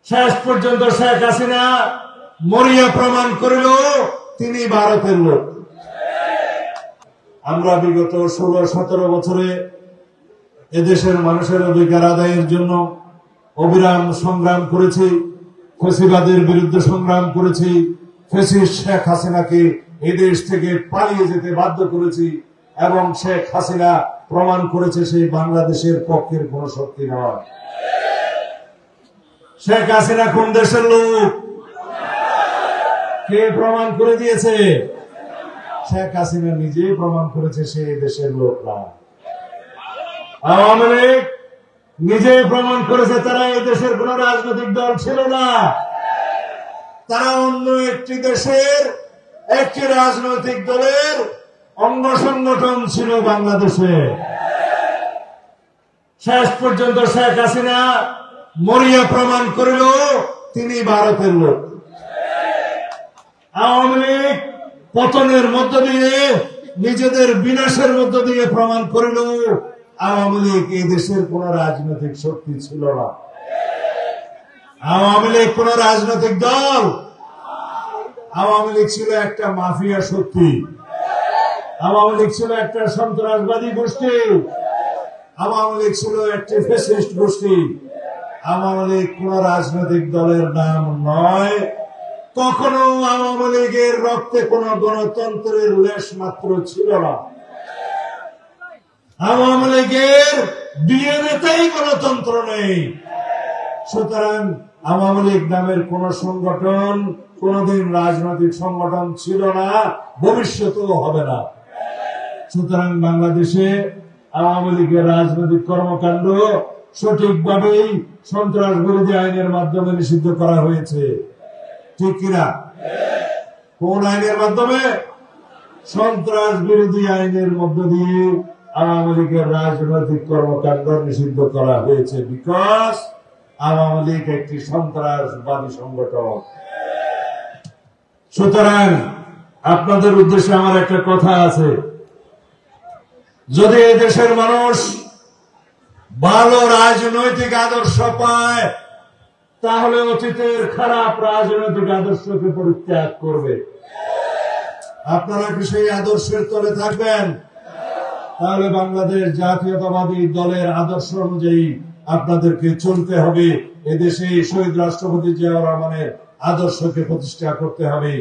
শেষ পর্যন্ত শেখ হাসিনা মরিয়া প্রমাণ করিল তিনি ভারতের লোক। আমরা বিগত 16-17 বছরে এদেশের মানুষের অধিকার আদায়ের জন্য অবিরাম সংগ্রাম করেছি, ফ্যাসিবাদের বিরুদ্ধে সংগ্রাম করেছি, ফ্যাসিস্ট শেখ হাসিনাকে এদেশ থেকে পালিয়ে যেতে বাধ্য করেছি এবং শেখ হাসিনা প্রমাণ করেছে সেই বাংলাদেশের পক্ষের কোন শক্তি নয়। শেখ হাসিনা কোন দেশের লোক কে প্রমাণ করে দিয়েছে? শেখ হাসিনা নিজেই প্রমাণ করেছে সে দেশের লোক না। আওয়ামী লীগ নিজেই প্রমাণ করেছে তারা এই দেশের কোন রাজনৈতিক দল ছিল না, তারা অন্য একটি দেশের একটি রাজনৈতিক দলের অঙ্গ সংগঠন ছিল বাংলাদেশে। শেষ পর্যন্ত শেখ হাসিনা মরিয়া প্রমাণ করিল তিনি ভারতের লোক। আওয়ামী লীগ পতনের মধ্য দিয়ে নিজেদের বিনাশের মধ্য দিয়ে প্রমাণ করিল আওয়ামী লীগ এই দেশের কোন রাজনৈতিক শক্তি ছিল না। আওয়ামী লীগ কোন রাজনৈতিক দল, আওয়ামী লীগ ছিল একটা মাফিয়া শক্তি, আওয়ামী লীগ ছিল একটা সন্ত্রাসবাদী গোষ্ঠী, আওয়ামী লীগ ছিল একটি ফ্যাসিস্ট গোষ্ঠী। আওয়ামী লীগ কোন রাজনৈতিক দলের নাম নয়। কখনো আওয়ামী লীগের রক্তে কোন গণতন্ত্রের লেশ মাত্র ছিল না। আওয়ামী লীগের ডিএনএতেই গণতন্ত্র নেই। সুতরাং আওয়ামী লীগ নামের কোন সংগঠন কোনদিন রাজনৈতিক সংগঠন ছিল না, ভবিষ্যতেও হবে না। সুতরাং বাংলাদেশে আওয়ামী লীগের রাজনৈতিক কর্মকাণ্ড সঠিকভাবেই সন্ত্রাস বিরোধী আইনের মাধ্যমে নিষিদ্ধ করা হয়েছে, ঠিক কিনা? কোন আইনের মাধ্যমে? সন্ত্রাস বিরোধী আইনের মধ্য দিয়ে আওয়ামী লীগের রাজনৈতিক কর্মকাণ্ড নিষিদ্ধ করা হয়েছে, বিকজ আওয়ামী লীগ একটি সন্ত্রাসবাদী সংগঠন। সুতরাং আপনাদের উদ্দেশ্যে আমার একটা কথা আছে, যদি দেশের মানুষ ভালো রাজনৈতিক আদর্শ পায় তাহলে অতীতের খারাপ রাজনৈতিক আদর্শকে পরিত্যাগ করবে। আপনারা কি সেই আদর্শের তলে থাকবেন? তাহলে বাংলাদেশ জাতীয়তাবাদী দলের আদর্শ অনুযায়ী আপনাদেরকে চলতে হবে। এদেশে শহীদ রাষ্ট্রপতি জিয়াউর রহমানের আদর্শকে প্রতিষ্ঠা করতে হবে।